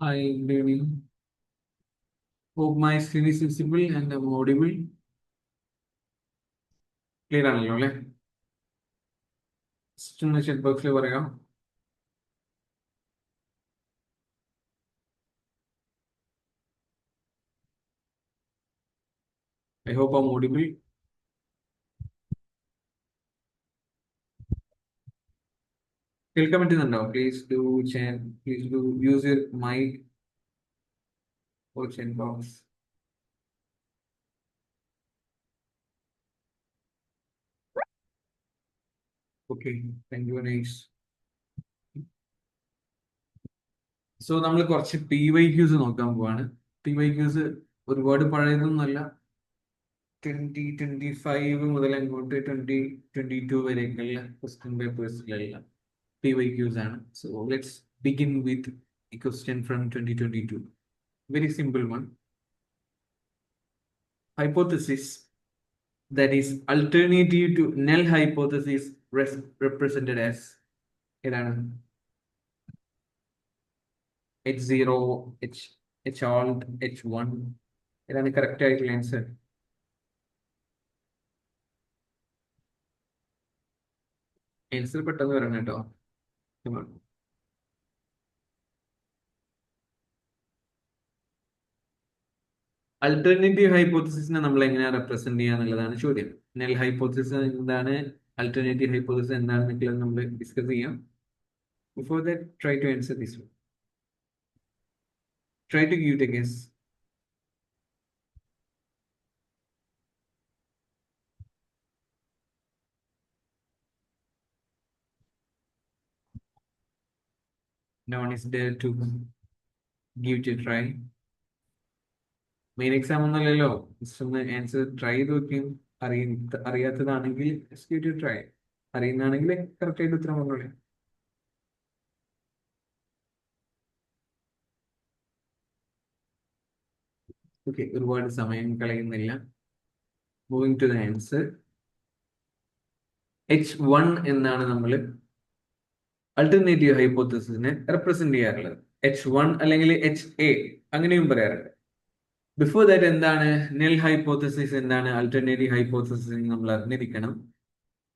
Hi, good evening. Hope my screen is visible and I'm audible. Clear ആണല്ലോ അല്ലേ? Just ഒന്ന് chat box ൽ പറയാം. I hope I'm audible. കേൾക്കാൻ പറ്റുന്നുണ്ടോ? Please do use your mic or chat box. Okay, thank you, nice. So നമ്മൾ കുറച്ച് PYQs നോക്കാൻ പോവാണ്. PYQs ഒരുപാട് പഴയതൊന്നുമല്ല. 2025 മുതൽ അങ്ങോട്ട് 2022 വരെയൊക്കെയുള്ള ക്വസ്റ്റ്യൻ പേപ്പേഴ്സിലുള്ള PYQs ആണ്. So let's begin with a question from 2022. Very simple one. Hypothesis that is alternative to null hypothesis represented as ഏതാണ്? H0, H alt, H1. ഏതാണ് കറക്റ്റ് ആയിട്ടുള്ള ആൻസർ? ആൻസർ പെട്ടെന്ന് വരണം കേട്ടോ. അൾട്ടർനേറ്റീവ് ഹൈപ്പോത്തസിസിനെ നമ്മൾ എങ്ങനെയാണ് റെപ്രസെന്റ് ചെയ്യുക എന്നുള്ളതാണ് ചോദ്യം. നെൽ ഹൈപ്പോത്തസിസ് എന്താണ്, അൾട്ടർനേറ്റീവ് ഹൈപ്പോത്തസിസ് എന്താണെന്നൊക്കെയുള്ളത് നമ്മൾ ഡിസ്കസ് ചെയ്യാം. Before that, try to answer this one. Try to give it a guess. No one is there to give it a try. Main exam ഒന്നുമല്ലല്ലോ, ജസ്റ്റ് ഒന്ന് ആൻസർ ട്രൈ ചെയ്ത് നോക്കിയും അറിയാത്തതാണെങ്കിൽ try, അറിയുന്നതാണെങ്കിൽ correct ആയിട്ട് ഉത്തരം വന്നോളെ. Okay, ഒരുപാട് സമയം കളയുന്നില്ല. Moving to the answer. H1 എന്നാണ് നമ്മൾ അൾട്ടർനേറ്റീവ് ഹൈപ്പോത്തസിസിനെ റെപ്രസെന്റ് ചെയ്യാറുള്ളത്. H1 അല്ലെങ്കിൽ HA അങ്ങനെയും പറയാറുണ്ട്. ബിഫോർ ദാറ്റ് എന്താണ് നെൽ ഹൈപ്പോത്തസിസ്, എന്താണ് അൾട്ടർനേറ്റീവ് ഹൈപ്പോത്തസിസ് എന്ന് നമ്മൾ അറിഞ്ഞിരിക്കണം.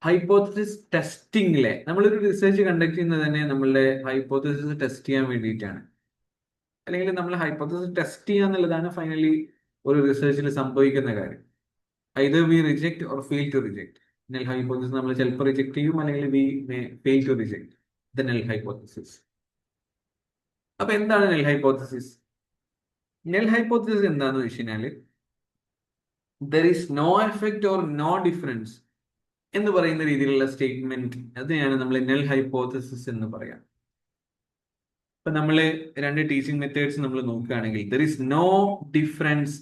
ഹൈപ്പോത്തസിസ് ടെസ്റ്റിംഗിലെ നമ്മളൊരു റിസർച്ച് കണ്ടക്ട് ചെയ്യുന്നത് തന്നെ നമ്മളുടെ ഹൈപ്പോത്തസിസ് ടെസ്റ്റ് ചെയ്യാൻ വേണ്ടിയിട്ടാണ്. അല്ലെങ്കിൽ നമ്മൾ ഹൈപ്പോത്തസിസ് ടെസ്റ്റ് ചെയ്യുക എന്നുള്ളതാണ് ഫൈനലി ഒരു റിസർച്ചിൽ സംഭവിക്കുന്ന കാര്യം. Either we reject or fail to reject. Null hypothesis നമ്മൾ ചിലപ്പോൾ റിജക്ട് ചെയ്യും, അല്ലെങ്കിൽ we may fail to reject the null hypothesis. അപ്പൊ എന്താണ് നെൽ ഹൈപ്പോത്തസിസ്? നെൽ ഹൈപ്പോത്തസിസ് എന്താണെന്ന് വെച്ച് കഴിഞ്ഞാല് there is no effect or no difference എന്ന് പറയുന്ന രീതിയിലുള്ള സ്റ്റേറ്റ്മെന്റ്, അതിനെയാണ് നമ്മൾ നെൽ ഹൈപ്പോത്തസിസ് എന്ന് പറയാം. ഇപ്പൊ നമ്മള് രണ്ട് ടീച്ചിങ് മെത്തേഡ്സ് നമ്മൾ നോക്കുകയാണെങ്കിൽ ദർ ഈസ് നോ ഡിഫറൻസ്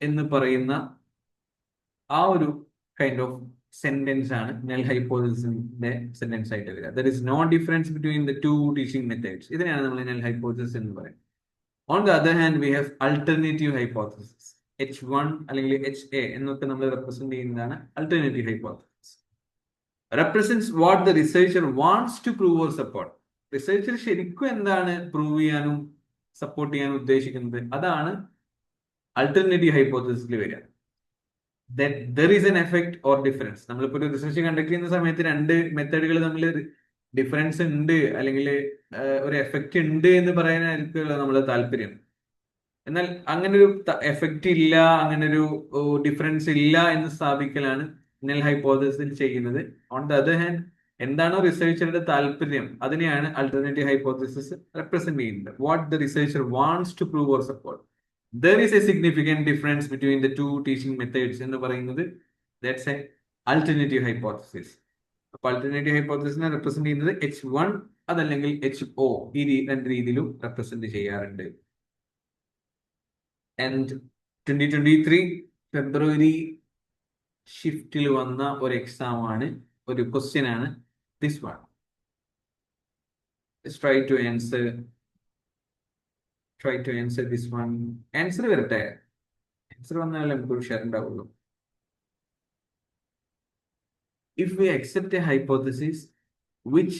എന്ന് പറയുന്ന ആ ഒരു കൈൻഡ് ഓഫ് സെന്റൻസ് ആണ് നെൽ ഹൈപ്പോത്തസിന്റെ സെന്റൻസ് ആയിട്ട് വരിക. There is no difference between the two teaching methods. ഇതിനെയാണ് നമ്മൾ നെൽ ഹൈപ്പോത്തസിസ് എന്ന് പറയുന്നത്. On the other hand we have alternative hypothesis. H1 അല്ലെങ്കിൽ HA എന്നൊക്കെ നമ്മൾ റെപ്രസെന്റ് ചെയ്യുന്നതാണ് alternative hypothesis. Represents what the researcher wants to prove or support. Researcher ശരിക്കും എന്താണ് പ്രൂവ് ചെയ്യാനും സപ്പോർട്ട് ചെയ്യാനും ഉദ്ദേശിക്കുന്നത്, അതാണ് അൾട്ടർനേറ്റീവ് ഹൈപ്പോത്തസിസിൽ വരിക. There is N effect or difference. നമ്മളിപ്പോ ഒരു റിസർച്ച് കണ്ടക്ട് ചെയ്യുന്ന സമയത്ത് രണ്ട് മെത്തേഡുകൾ തമ്മിൽ ഡിഫറൻസ് ഉണ്ട് അല്ലെങ്കിൽ ഒരു എഫക്റ്റ് ഉണ്ട് എന്ന് പറയാനായിരിക്കും നമ്മളെ താല്പര്യം. എന്നാൽ അങ്ങനൊരു എഫക്റ്റ് ഇല്ല, അങ്ങനൊരു ഡിഫറൻസ് ഇല്ല എന്ന് സ്ഥാപിക്കലാണ് നെൽ ഹൈപ്പോത്തസിസിൽ ചെയ്യുന്നത്. ഓൺ ദ അതർ ഹാൻഡ് എന്താണോ റിസർച്ചറുടെ താല്പര്യം അതിനെയാണ് അൾട്ടർനേറ്റീവ് ഹൈപ്പോത്തസിസ് റെപ്രസെന്റ് ചെയ്യുന്നത്. What the researcher wants to prove or support. There is a significant difference between the two teaching methods എന്ന് പറയുന്നത് ദാറ്റ്സ് എ അൾട്ടർനേറ്റീവ് ഹൈപ്പോത്തസിസ്. അപ്പൊ അൾട്ടർനേറ്റീവ് ഹൈപ്പോത്തസിസിനെ റെപ്രസെന്റ് ചെയ്യുന്നത് H1 അതല്ലെങ്കിൽ HO, ഈ രണ്ട് രീതിയിലും റെപ്രസെന്റ് ചെയ്യാറുണ്ട്. ആൻഡ് 2023 ഫെബ്രുവരി ഷിഫ്റ്റിൽ വന്ന ഒരു എക്സാം ആണ്, ഒരു ക്വസ്റ്റ്യൻ ആണ് this one. Try to answer this one. Answer വരട്ടെ, ആൻസർ വന്നാലേ നമുക്ക് ഷെയർ ഉണ്ടാവുള്ളൂ. If we accept a hypothesis which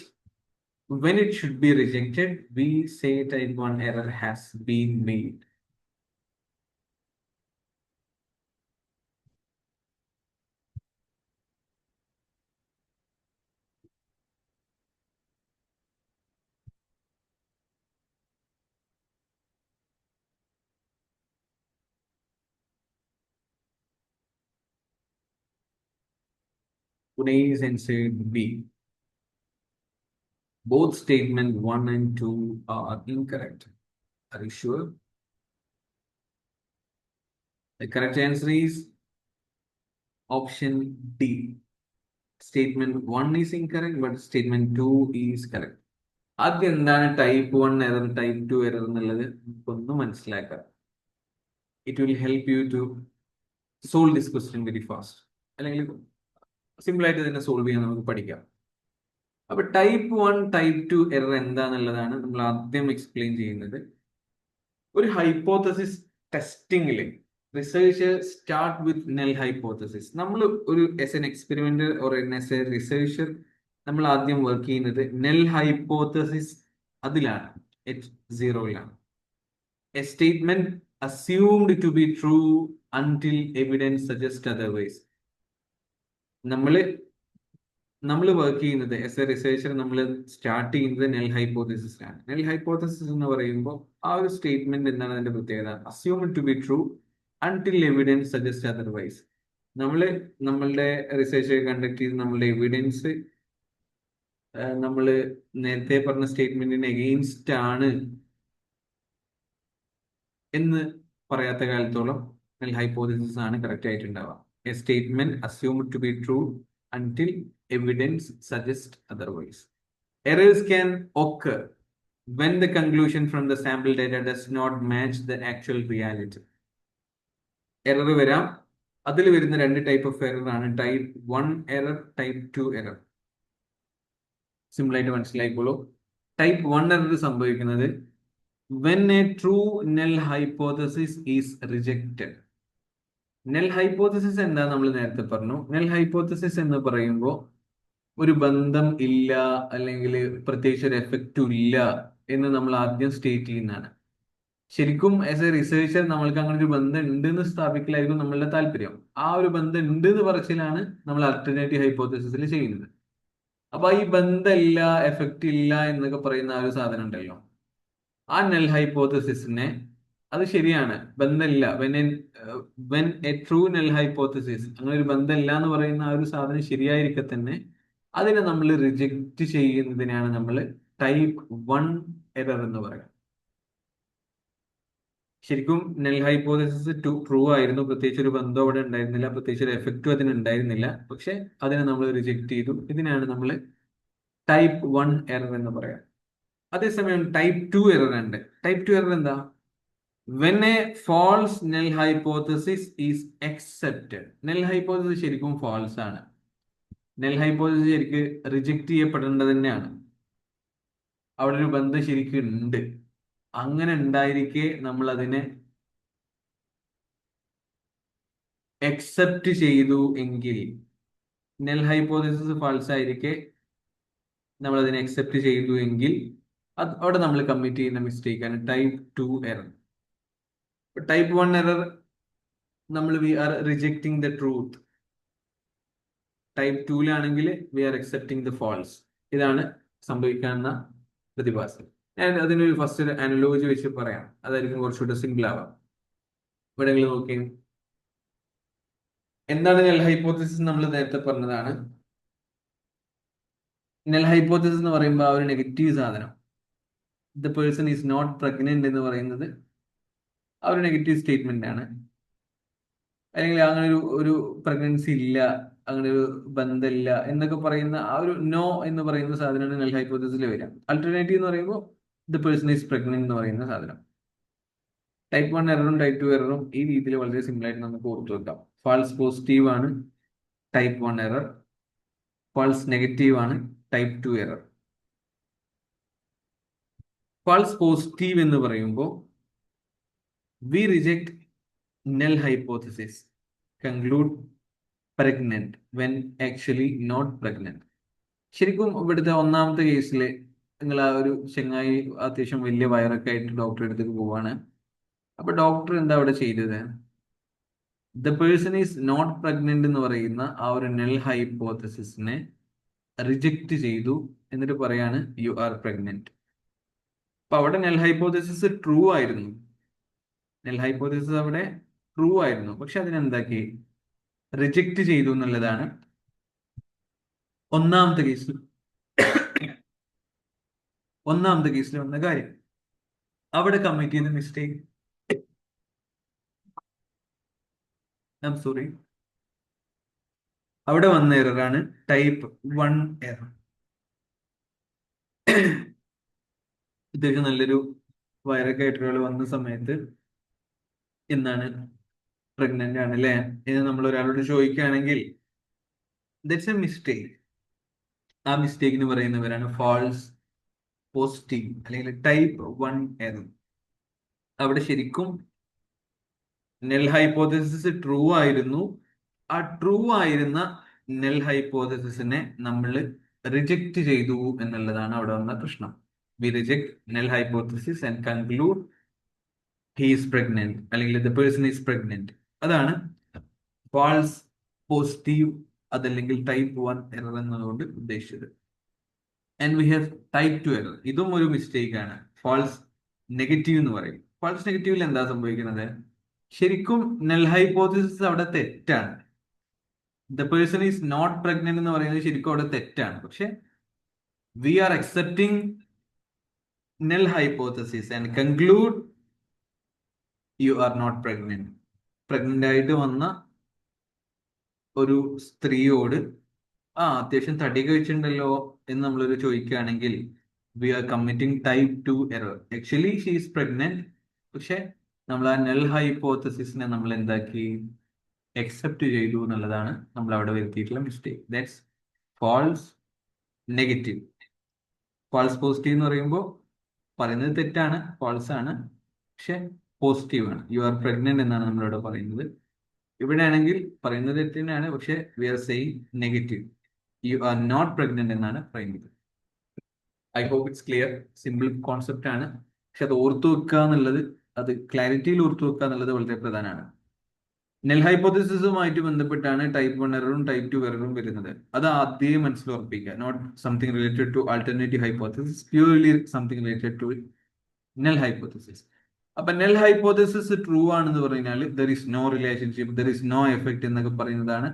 when it should be rejected, we say type 1 error has been made. Pune is answered B. Both statement 1 and 2 are incorrect. Are you sure? The correct answer is option D. Statement 1 is incorrect, but statement 2 is correct. ആദ്യം എന്താണ് type 1 error type 2 error എന്നുള്ളത് ഒന്ന് മനസ്സിലാക്കുക. It will help you to solve this question very fast. അല്ലെങ്കിൽ simple ആയിട്ട് തന്നെ solve ചെയ്യാൻ നമുക്ക് പഠിക്കാം. അപ്പൊ ടൈപ്പ് 1 ടൈപ്പ് 2 എറർ എന്താന്നുള്ളതാണ് നമ്മൾ ആദ്യം എക്സ്പ്ലെയിൻ ചെയ്യുന്നത്. ഒരു ഹൈപ്പോത്തസിസ് ടെസ്റ്റിംഗിൽ റിസർച്ച് സ്റ്റാർട്ട് വിത്ത് നെൽ ഹൈപ്പോത്തസിസ്. നമ്മൾ ഒരു as an experimenter or as a researcher നമ്മൾ ആദ്യം വർക്ക് ചെയ്യുന്നത് നെൽ ഹൈപ്പോത്തസിസ് അതിലാണ്, H0ലാണ്. A statement assumed to be true until evidence suggests otherwise. നമ്മൾ വർക്ക് ചെയ്യുന്നത് എസ് എ റിസർച്ചർ നമ്മൾ സ്റ്റാർട്ട് ചെയ്യുന്നത് നെൽ ഹൈപ്പോത്തസിസിലാണ്. നെൽ ഹൈപ്പോത്തസിസ് എന്ന് പറയുമ്പോൾ ആ ഒരു സ്റ്റേറ്റ്മെന്റ് എന്താണ് അതിന്റെ പ്രത്യേകത? assumed to be true until evidence suggests otherwise. നമ്മളുടെ റിസർച്ച് കണ്ടക്ട് ചെയ്ത് നമ്മളുടെ എവിഡൻസ് നമ്മൾ നേരത്തെ പറഞ്ഞ സ്റ്റേറ്റ്മെന്റിന് എഗെയിൻസ്റ്റ് ആണ് എന്ന് പറയാത്ത കാലത്തോളം നെൽ ഹൈപ്പോത്തസിസ് ആണ് കറക്റ്റ് ആയിട്ടുണ്ടാവുക. A statement assumed to be true until evidence suggests otherwise. Errors can occur when the conclusion from the sample data does not match the actual reality. Error വരാം. അതിൽ വരുന്ന രണ്ട് ടൈപ്പ് ഓഫ് എറർ ആണ് type 1 error, type 2 error. Simple ആയിട്ട് മനസ്സിലായിക്കോളൂ. Type 1 error സംഭവിക്കുന്നത് when a true null hypothesis is rejected. നെൽ hypothesis എന്താ നമ്മൾ നേരത്തെ പറഞ്ഞു. നെൽ ഹൈപ്പോത്തസിസ് എന്ന് പറയുമ്പോൾ ഒരു ബന്ധം ഇല്ല അല്ലെങ്കിൽ പ്രത്യേകിച്ച് ഒരു എഫക്റ്റും ഇല്ല എന്ന് നമ്മൾ ആദ്യം സ്റ്റേറ്റ് ചെയ്യുന്നതാണ്. ശരിക്കും ആസ് എ റിസർച്ചർ നമ്മൾക്ക് അങ്ങനെ ഒരു ബന്ധം ഉണ്ട് എന്ന് സ്ഥാപിക്കലായിരിക്കും നമ്മളുടെ താല്പര്യം. ആ ഒരു ബന്ധം ഉണ്ട് എന്ന് പറച്ചിലാണ് നമ്മൾ ആൾട്ടർനേറ്റീവ് ഹൈപ്പോത്തസിസിൽ ചെയ്യുന്നത്. അപ്പൊ ഈ ബന്ധമില്ല, എഫക്റ്റ് ഇല്ല എന്നൊക്കെ പറയുന്ന ആ ഒരു സാധനം ഉണ്ടല്ലോ, ആ നെൽ ഹൈപ്പോത്തസിസിനെ അത് ശരിയാണ്, ബന്ധമില്ല, വെൻ എ ട്രൂ നെൽ ഹൈപ്പോത്തസിസ്, അങ്ങനെ ഒരു ബന്ധമില്ല എന്ന് പറയുന്ന ആ ഒരു സാധനം ശരിയായിരിക്കെ തന്നെ അതിനെ നമ്മൾ റിജക്റ്റ് ചെയ്യുന്നതിനാണ് നമ്മൾ ടൈപ്പ് 1 എറർ എന്ന് പറയുന്നത്. ശരിക്കും നെൽ ഹൈപ്പോത്തസിസ് ട്രൂ ആയിരുന്നു, പ്രത്യേകിച്ച് ഒരു ബന്ധം അവിടെ ഉണ്ടായിരുന്നില്ല, പ്രത്യേകിച്ച് ഒരു എഫക്റ്റും അതിന് ഉണ്ടായിരുന്നില്ല, പക്ഷെ അതിനെ നമ്മൾ റിജക്ട് ചെയ്തു. ഇതിനാണ് നമ്മൾ ടൈപ്പ് 1 എറർ എന്ന് പറയാം. അതേസമയം ടൈപ്പ് 2 എറർ ഉണ്ട്. ടൈപ്പ് 2 എറർ എന്താ? when a false null hypothesis is accepted. നെൽ ഹൈപ്പോത്തസിസ് ശരിക്കും ഫാൾസ് ആണ്. നെൽ ഹൈപ്പോത്തസിസ് ശരിക്കും റിജക്ട് ചെയ്യപ്പെടേണ്ടത് തന്നെയാണ്. അവിടെ ഒരു ബന്ധം ശരിക്കും ഉണ്ട്. അങ്ങനെ ഉണ്ടായിരിക്കെ നമ്മൾ അതിനെ അക്സെപ്റ്റ് ചെയ്തു എങ്കിൽ, നെൽ ഹൈപ്പോത്തസിസ് ഫാൾസ് ആയിരിക്കെ നമ്മൾ അതിനെ അക്സെപ്റ്റ് ചെയ്തു എങ്കിൽ അവിടെ നമ്മൾ കമ്മിറ്റ് ചെയ്യുന്ന മിസ്റ്റേക്ക് ആണ് ടൈപ്പ് 2 എറർ. ടൈപ്പ് 1 എറർ നമ്മൾ we are rejecting the truth. Type 2ലാണെങ്കിൽ we are accepting the false. ഇതാണ് സംഭവിക്കാവുന്ന പ്രതിഭാസം. ഞാൻ അതിനൊരു ഫസ്റ്റ് ഒരു അനലോജി വെച്ച് പറയാം, അതായിരിക്കും കുറച്ചുകൂടെ സിമ്പിൾ ആവാം. ഇവിടെ നിങ്ങൾ നോക്കി, എന്താണ് നെൽ ഹൈപ്പോത്തസിസ്? നമ്മൾ നേരത്തെ പറഞ്ഞതാണ്. നെൽ ഹൈപ്പോത്തസിസ് എന്ന് പറയുമ്പോൾ ആ ഒരു നെഗറ്റീവ് സാധനം, the person is not pregnant എന്ന് പറയുന്നത് ആ ഒരു നെഗറ്റീവ് സ്റ്റേറ്റ്മെന്റ് ആണ്. അല്ലെങ്കിൽ അങ്ങനെ ഒരു പ്രഗ്നൻസി ഇല്ല, അങ്ങനെ ഒരു ബന്ധമില്ല എന്നൊക്കെ പറയുന്ന ആ ഒരു നോ എന്ന് പറയുന്ന സാധനമാണ് നെൽ ഹൈപ്പോത്തസിസിൽ വരിക. ആൾട്ടർനേറ്റീവ് എന്ന് പറയുമ്പോൾ ദ പേഴ്സൺ ഈസ് പ്രഗ്നന്റ് എന്ന് പറയുന്ന സാധനം. ടൈപ്പ് 1 എററും ടൈപ്പ് 2 എററും ഈ രീതിയിൽ വളരെ സിമ്പിൾ ആയിട്ട് നമുക്ക് ഓർത്തു വെക്കാം. ഫാൾസ് പോസിറ്റീവ് ആണ് ടൈപ്പ് 1 എറർ, ഫാൾസ് നെഗറ്റീവ് ആണ് ടൈപ്പ് 2 എറർ. ഫാൾസ് പോസിറ്റീവ് എന്ന് പറയുമ്പോൾ we reject null hypothesis, conclude pregnant when actually not pregnant. ശരിക്കും ഇവിടുത്തെ ഒന്നാമത്തെ കേസിൽ നിങ്ങൾ ആ ഒരു ചെങ്ങായി അത്യാവശ്യം വലിയ വയറൊക്കെ ആയിട്ട് ഡോക്ടറെ അടുത്തേക്ക് പോവാണ്. അപ്പൊ ഡോക്ടർ എന്താ അവിടെ ചെയ്തത്? The person is not pregnant എന്ന് പറയുന്ന ആ ഒരു നെൽ ഹൈപ്പോത്തസിസിനെ റിജക്റ്റ് ചെയ്തു. എന്നിട്ട് പറയാണ് യു ആർ പ്രഗ്നന്റ്. അപ്പൊ അവിടെ നെൽ ഹൈപ്പോത്തസിസ് ട്രൂ ആയിരുന്നു. നെൽ ഹൈപ്പോത്തസിസ് അവിടെ ട്രൂ ആയിരുന്നു, പക്ഷെ അതിനെന്താക്കി? റിജക്റ്റ് ചെയ്തു എന്നുള്ളതാണ് ഒന്നാമത്തെ കേസിൽ വന്ന കാര്യം. അവിടെ കമ്മിറ്റ് ചെയ്ത മിസ്റ്റേക്ക്, ഐ എം സോറി, അവിടെ വന്ന എററാണ് ടൈപ്പ് 1 എറർ. അത്യാവശ്യം നല്ലൊരു വയറൊക്കെ ആയിട്ട് ഒരാൾ വന്ന സമയത്ത് എന്താണ്, പ്രഗ്നന്റ് ആണ് അല്ലേ എന്ന് നമ്മൾ ഒരാളോട് ചോദിക്കുകയാണെങ്കിൽ ദറ്റ്സ് എ മിസ്റ്റേക്ക്. ആ മിസ്റ്റേക്കിന് പറയുന്നവരാണ് ഫാൾസ് പോസിറ്റീവ് അല്ലെങ്കിൽ ടൈപ്പ് 1 എറർ. അവിടെ ശരിക്കും നെൽ ഹൈപ്പോത്തസിസ് ട്രൂ ആയിരുന്നു. ആ ട്രൂ ആയിരുന്ന നെൽ ഹൈപ്പോത്തസിസിനെ നമ്മൾ റിജക്റ്റ് ചെയ്തു എന്നുള്ളതാണ് അവിടെ വന്ന പ്രശ്നം. V reject null hypothesis and conclude he is pregnant അല്ലെങ്കിൽ ദ പേഴ്സൺ ഈസ് പ്രഗ്നന്റ്. അതാണ് ഫാൾസ് പോസിറ്റീവ് അതല്ലെങ്കിൽ ടൈപ്പ് 1 എറർ എന്നതുകൊണ്ട് ഉദ്ദേശിച്ചത്. And we have type 2 error. ഇതും ഒരു മിസ്റ്റേക്ക് ആണ്. ഫാൾസ് നെഗറ്റീവ് എന്ന് പറയും. ഫാൾസ് നെഗറ്റീവിൽ എന്താ സംഭവിക്കുന്നത്? ശരിക്കും നെൽ ഹൈപ്പോത്തസിസ് അവിടെ തെറ്റാണ്. The person is not pregnant എന്ന് പറയുന്നത് ശരിക്കും അവിടെ തെറ്റാണ്. പക്ഷെ we are accepting null hypothesis and conclude you are not pregnant. Pregnant ആയിട്ട് വന്ന ഒരു സ്ത്രീയോട് അത്യാവശ്യം തടിയൊക്കെ വെച്ചിട്ടുണ്ടല്ലോ എന്ന് നമ്മളൊരു ചോദിക്കുകയാണെങ്കിൽ we are committing type 2 error. Actually she is pregnant, പക്ഷെ നമ്മൾ ആ നെൽ ഹൈപ്പോത്തസിസിനെ നമ്മൾ എന്താക്കി? അക്സെപ്റ്റ് ചെയ്തു എന്നുള്ളതാണ് നമ്മൾ അവിടെ വരുത്തിയിട്ടുള്ള mistake. That's false negative. False positive എന്ന് പറയുമ്പോൾ പറയുന്നത് തെറ്റാണ്, ഫാൾസ് ആണ്, പക്ഷെ പോസിറ്റീവ് ആണ്. യു ആർ പ്രഗ്നന്റ് എന്നാണ് നമ്മളിവിടെ പറയുന്നത്. ഇവിടെ ആണെങ്കിൽ പറയുന്നത് തെറ്റ് തന്നെയാണ്, പക്ഷെ we are saying negative. You are not pregnant എന്നാണ് പറയുന്നത്. I hope it's clear. Simple concept ആണ്, പക്ഷെ അത് ഓർത്തു വെക്കുക എന്നുള്ളത്, അത് ക്ലാരിറ്റിയിൽ ഓർത്തു വെക്കുക എന്നുള്ളത് വളരെ പ്രധാനമാണ്. നെൽ ഹൈപ്പോത്തസിസുമായിട്ട് ബന്ധപ്പെട്ടാണ് ടൈപ്പ് 1 എററും ടൈപ്പ് 2 എററും വരുന്നത്. അത് ആദ്യം മനസ്സിൽ ഉറപ്പിക്കുക. Not something related to alternative hypothesis, purely something related to null hypothesis. അപ്പൊ നെൽ ഹൈപ്പോത്തസിസ് ട്രൂ ആണെന്ന് പറഞ്ഞാൽ there is no relationship, there is no effect എന്നൊക്കെ പറയുന്നതാണ്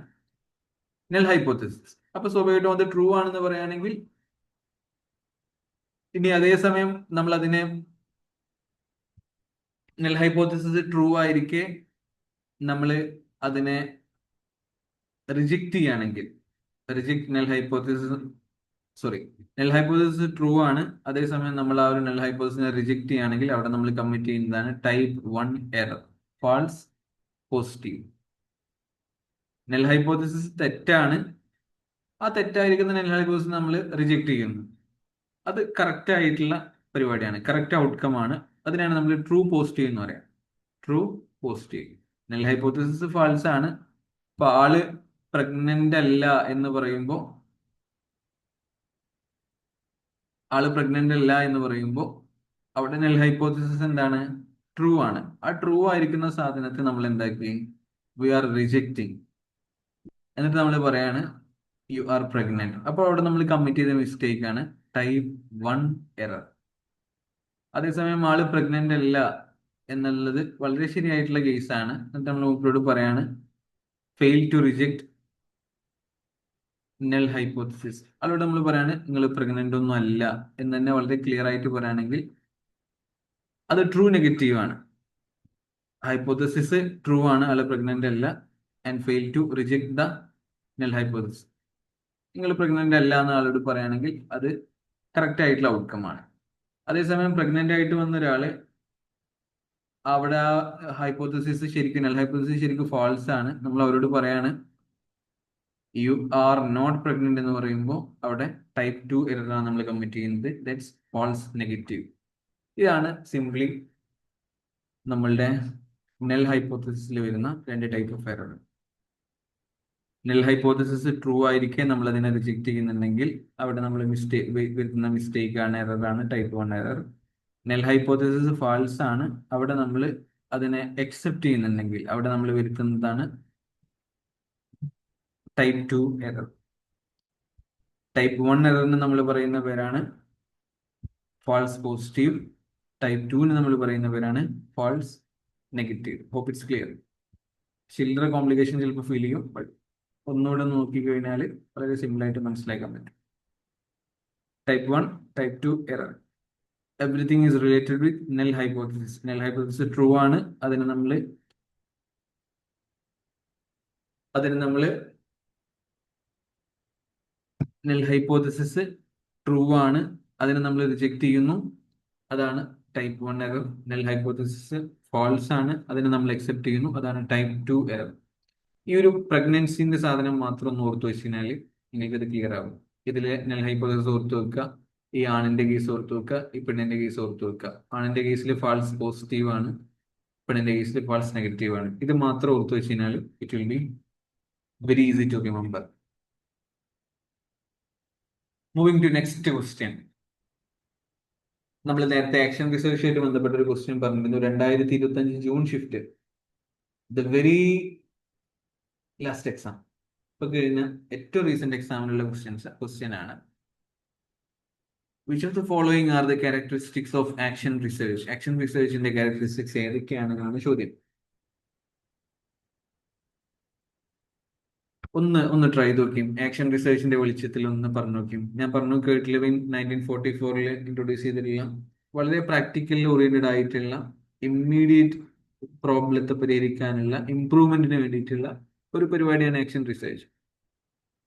നെൽ ഹൈപ്പോത്തസിസ്. അപ്പൊ സ്വാഭാവികമായിട്ടും അത് ട്രൂ ആണെന്ന് പറയുകയാണെങ്കിൽ ഇനി അതേസമയം നമ്മൾ അതിനെ നെൽ ഹൈപ്പോത്തസിസ് ട്രൂ ആയിരിക്കെ നമ്മൾ അതിനെ റിജക്റ്റ് ചെയ്യുകയാണെങ്കിൽ, റിജക്ട് നെൽ ഹൈപ്പോത്തസിസ്, സോറി, നെൽ ഹൈപ്പോത്തസിസ് ട്രൂ ആണ്, അതേസമയം നമ്മൾ ആ ഒരു നെൽ ഹൈപ്പോത്തസിനെ റിജക്ട് ചെയ്യുകയാണെങ്കിൽ അവിടെ നമ്മൾ കമ്മിറ്റ് ചെയ്യുന്നതാണ് ടൈപ്പ് 1 എറർ, ഫാൾസ് പോസിറ്റീവ്. നെൽ ഹൈപ്പോത്തസിസ് തെറ്റാണ്, ആ തെറ്റായിരിക്കുന്ന നെൽ ഹൈപ്പോത്തസിസ് നമ്മൾ റിജക്ട് ചെയ്യുന്നു. അത് കറക്റ്റ് ആയിട്ടുള്ള പരിപാടിയാണ്, കറക്റ്റ് ഔട്ട്കം ആണ്. അതിനാണ് നമ്മൾ ട്രൂ പോസിറ്റീവ് എന്ന് പറയാം. True positive. നെൽ ഹൈപ്പോത്തസിസ് ഫാൾസ് ആണ്. അപ്പൊ ആള് പ്രഗ്നന്റ് അല്ല എന്ന് പറയുമ്പോൾ അവിടെ നെൽ ഹൈപ്പോത്തസിസ് എന്താണ്? ട്രൂ ആണ്. ആ ട്രൂ ആയിരിക്കുന്ന സാധനത്തെ നമ്മൾ എന്താക്കി? We are rejecting. എന്നിട്ട് നമ്മൾ പറയാണ് യു ആർ പ്രഗ്നന്റ്. അപ്പോൾ അവിടെ നമ്മൾ കമ്മിറ്റ് ചെയ്ത മിസ്റ്റേക്ക് ആണ് ടൈപ്പ് 1 എറർ. അതേസമയം ആള് പ്രഗ്നന്റ് അല്ല എന്നുള്ളത് വളരെ ശരിയായിട്ടുള്ള കേസാണ്. എന്നിട്ട് നമ്മൾ മൂപ്പരോട് പറയാണ് fail to reject null hypothesis. അതോടെ നമ്മൾ പറയാണ് നിങ്ങൾ പ്രഗ്നന്റ് ഒന്നും അല്ല എന്ന് തന്നെ വളരെ ക്ലിയർ ആയിട്ട് പറയുകയാണെങ്കിൽ അത് ട്രൂ നെഗറ്റീവ് ആണ്. ഹൈപ്പോത്തസിസ് ട്രൂ ആണ്, ആള് പ്രഗ്നന്റ് അല്ല, and fail to reject the null hypothesis. നിങ്ങൾ പ്രഗ്നന്റ് അല്ല എന്ന് ആളോട് പറയുകയാണെങ്കിൽ അത് കറക്റ്റ് ആയിട്ടുള്ള ഔട്ട്കം ആണ്. അതേസമയം പ്രഗ്നന്റ് ആയിട്ട് വന്ന ഒരാള് അവിടെ ആ ഹൈപ്പോത്തസിസ് ശരിക്കും നെൽ ഹൈപ്പോത്തസിസ് ശരിക്കും ഫാൾസ് ആണ്, നമ്മൾ അവരോട് പറയാണ് യു ആർ നോട്ട് പ്രഗ്നന്റ് എന്ന് പറയുമ്പോൾ അവിടെ ടൈപ്പ് 2 എറർ ആണ് നമ്മൾ കമ്മിറ്റ് ചെയ്യുന്നത്. That's false negative. ഇതാണ് സിംപ്ലി നമ്മളുടെ നെൽ ഹൈപ്പോത്തസിസിൽ വരുന്ന രണ്ട് type of error. Null hypothesis true ആയിരിക്കെ നമ്മൾ അതിനെ റിജക്ട് ചെയ്യുന്നുണ്ടെങ്കിൽ അവിടെ നമ്മൾ വരുത്തുന്ന മിസ്റ്റേക്ക് ആണ്, എററാണ്, type 1 error. Null hypothesis false ആണ്, അവിടെ നമ്മൾ അതിനെ അക്സെപ്റ്റ് ചെയ്യുന്നുണ്ടെങ്കിൽ അവിടെ നമ്മൾ വരുത്തുന്നതാണ് ടൈപ്പ് 2 എറർ. ടൈപ്പ് 1 എററിന് നമ്മൾ പറയുന്ന പേരാണ് ഫാൾസ് പോസിറ്റീവ്. ടൈപ്പ് 2 നമ്മൾ പറയുന്ന പേരാണ് false negative. Hope it's clear. ചില്ലറ കോംപ്ലിക്കേഷൻ ചിലപ്പോൾ ഫീൽ ചെയ്യും, ബട്ട് ഒന്നുകൂടെ നോക്കിക്കഴിഞ്ഞാൽ വളരെ സിമ്പിൾ ആയിട്ട് മനസ്സിലാക്കാൻ പറ്റും. Type 1, type 2 error. Everything is related with null hypothesis. നൽ ഹൈപ്പോത്തസിസ് ട്രൂ ആണ്, അതിന് നമ്മൾ നൽ ഹൈപ്പോത്തസിസ് ട്രൂ ആണ്, അതിനെ നമ്മൾ റിജക്ട് ചെയ്യുന്നു, അതാണ് type 1 error. Null hypothesis false ആണ്, അതിനെ നമ്മൾ അക്സെപ്റ്റ് ചെയ്യുന്നു, അതാണ് ടൈപ്പ് 2 എറർ. ഈ ഒരു പ്രഗ്നൻസിന്റെ സാധനം മാത്രം ഒന്ന് ഓർത്ത് വെച്ച് കഴിഞ്ഞാൽ നിങ്ങൾക്ക് ഇത് ക്ലിയർ ആവും. ഇതിലെ നൽ ഹൈപ്പോത്തസിസ് ഓർത്ത് വെക്കുക, ഈ ആണിന്റെ കേസ് ഓർത്ത് വെക്കുക, ഈ പെണ്ണിന്റെ കേസ് ഓർത്ത് വെക്കുക. ആണിന്റെ കേസിൽ ഫാൾസ് പോസിറ്റീവ് ആണ്, പെണ്ണിന്റെ കേസിൽ ഫാൾസ് നെഗറ്റീവ് ആണ്. ഇത് മാത്രം ഓർത്ത് വെച്ച് കഴിഞ്ഞാൽ it will be very easy to remember. Moving to next question. നമ്മൾ നേരത്തെ ആക്ഷൻ റിസർച്ചുമായിട്ട് ബന്ധപ്പെട്ട ഒരു ക്വസ്റ്റ്യൻ പറഞ്ഞിരുന്നു. 2025 June shift, the very last exam, ഇപ്പൊ കഴിഞ്ഞ ഏറ്റവും റീസെന്റ് എക്സാമിനുള്ള ക്വസ്റ്റ്യൻ ആണ്. Which of the following are the characteristics of action research? Action റിസർച്ചിന്റെ ക്യാരക്ടറിസ്റ്റിക്സ് ഏതൊക്കെയാണെന്നാണ് ചോദ്യം. ഒന്ന് ട്രൈ നോക്കിയും ആക്ഷൻ റിസർച്ചിന്റെ വെളിച്ചത്തിൽ ഒന്ന് പറഞ്ഞു നോക്കിയും. ഞാൻ പറഞ്ഞു, കേർട്ട് ലെവിൻ 1944 ഇൻട്രൊഡ്യൂസ് ചെയ്തിട്ടുള്ള വളരെ പ്രാക്ടിക്കലി ഓറിയന്റഡ് ആയിട്ടുള്ള ഇമ്മീഡിയറ്റ് പ്രോബ്ലത്തെ പരിഹരിക്കാനുള്ള ഇംപ്രൂവ്മെന്റിന് വേണ്ടിയിട്ടുള്ള ഒരു പരിപാടിയാണ് action research.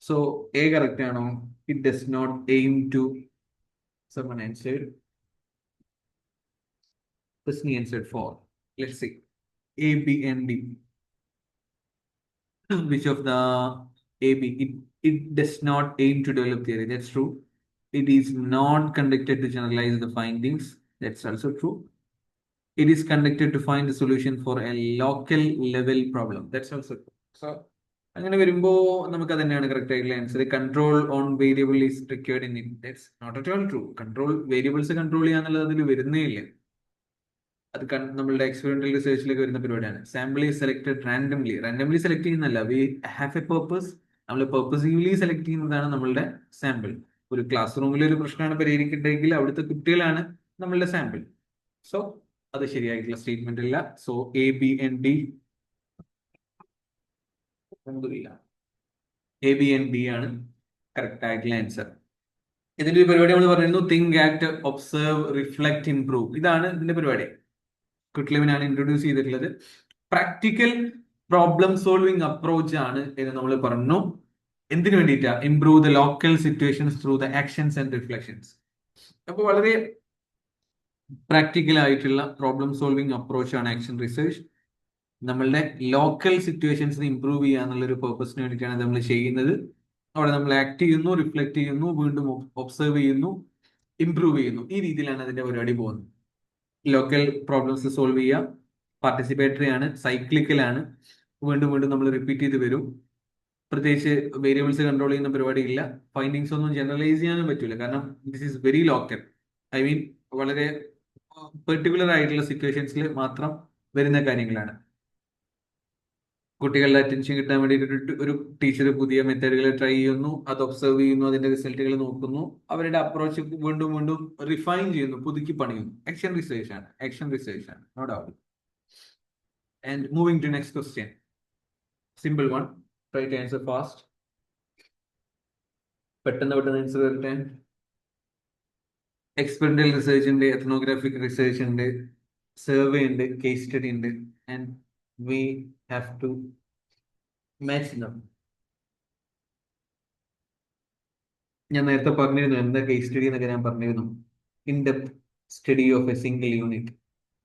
So a correct ആണോ? It does not aim to. someone answered. Person answered 4. Let's see. A, B, and D. Which of the A, B? It does not aim to develop theory. That's true. It is not conducted to generalize the findings. That's also true. It is conducted to find a solution for a local level problem. That's also true. So, അങ്ങനെ വരുമ്പോൾ നമുക്ക് അത് തന്നെയാണ് correct ആയിട്ടുള്ള answer. Control on variable is required in it. That's not at all true. Control variables control ചെയ്യാന്നുള്ളത് അതിൽ വരുന്നേ ഇല്ല. അത് നമ്മളുടെ എക്സ്പെരിമെന്റൽ റിസർച്ചിലേക്ക് വരുന്ന പരിപാടിയാണ്. Sample is selected randomly select ചെയ്യുന്നല്ല. We have a purpose. നമ്മൾ പർപ്പസ്ഫുള്ളി സെലക്ട് ചെയ്യുന്നതാണ് നമ്മളുടെ സാമ്പിൾ. ഒരു ക്ലാസ് റൂമിൽ ഒരു പ്രശ്നമാണ് പരിഹരിക്കേണ്ടതെങ്കിൽ അവിടുത്തെ കുട്ടികളാണ് നമ്മളുടെ സാമ്പിൾ. സോ അത് ശരിയായിട്ടുള്ള സ്റ്റേറ്റ്മെന്റ് ഇല്ല. So A, B and D ഒന്നുമില്ല. എ, ബി ആൻഡ് ഡി ആണ് കറക്റ്റ് ആയിട്ടുള്ള ആൻസർ. ഇതിന്റെ ഒരു പരിപാടി നമ്മൾ പറഞ്ഞിരുന്നു, think, act, observe, reflect, improve. ഇതാണ് ഇതിന്റെ പരിപാടി. കുട്ട്ലെവിനാണ് ഇൻട്രൊഡ്യൂസ് ചെയ്തിട്ടുള്ളത്. പ്രാക്ടിക്കൽ പ്രോബ്ലം സോൾവിംഗ് അപ്രോച്ച് ആണ് എന്ന് നമ്മൾ പറഞ്ഞു. എന്തിനു വേണ്ടിയിട്ടാ? Improve the local situations through the actions and reflections. അപ്പൊ വളരെ പ്രാക്ടിക്കൽ ആയിട്ടുള്ള പ്രോബ്ലം സോൾവിംഗ് അപ്രോച്ച് ആണ് ആക്ഷൻ റിസർച്ച്. നമ്മളുടെ ലോക്കൽ സിറ്റുവേഷൻസ് ഇംപ്രൂവ് ചെയ്യുക എന്നുള്ള ഒരു പേർപ്പസിന് വേണ്ടിയിട്ടാണ് നമ്മൾ ചെയ്യുന്നത്. അവിടെ നമ്മൾ ആക്ട് ചെയ്യുന്നു, റിഫ്ലക്ട് ചെയ്യുന്നു, വീണ്ടും ഒബ്സർവ് ചെയ്യുന്നു, ഇംപ്രൂവ് ചെയ്യുന്നു. ഈ രീതിയിലാണ് അതിന്റെ പരിപാടി പോകുന്നത്. ലോക്കൽ പ്രോബ്ലംസ് സോൾവ് ചെയ്യുക, പാർട്ടിസിപ്പേറ്ററി ആണ്, സൈക്ലിക്കലാണ്, വീണ്ടും വീണ്ടും നമ്മൾ റിപ്പീറ്റ് ചെയ്ത് വരും. പ്രത്യേകിച്ച് വേരിയബിൾസ് കൺട്രോൾ ചെയ്യുന്ന പരിപാടി ഇല്ല. ഫൈൻഡിങ്സ് ഒന്നും ജനറലൈസ് ചെയ്യാനും പറ്റില്ല, കാരണം this is very local. I mean വളരെ പെർട്ടിക്കുലർ ആയിട്ടുള്ള സിറ്റുവേഷൻസിൽ മാത്രം വരുന്ന കാര്യങ്ങളാണ്. കുട്ടികളുടെ അറ്റൻഷൻ കിട്ടാൻ വേണ്ടിയിട്ട് ഒരു ടീച്ചർ പുതിയ മെത്തേഡുകൾ ട്രൈ ചെയ്യുന്നു, അത് ഒബ്സർവ് ചെയ്യുന്നു, അതിന്റെ റിസൾട്ടുകൾ നോക്കുന്നു, അവരുടെ അപ്രോച്ച് വീണ്ടും വീണ്ടും റിഫൈൻ ചെയ്യുന്നു, പുതുക്കി പണിയുന്നു. ആക്ഷൻ റിസർച്ച് ആണ്, no doubt. And moving to next question. Simple one. Try to answer fast. പെട്ടെന്ന് ആൻസർ വരട്ടെ. എക്സ്പെരിമെന്റൽ റിസർച്ച് ഉണ്ട്, എത്നോഗ്രാഫിക് റിസർച്ച് ഉണ്ട്, സർവേ ഉണ്ട്, കേസ് സ്റ്റഡി ഉണ്ട്. And we have to match them. ഞാൻ നേരത്തെ പറഞ്ഞിരുന്നു എന്താ കേസ് സ്റ്റഡി എന്നൊക്കെ. ഞാൻ പറഞ്ഞിരുന്നു in depth study of A single unit,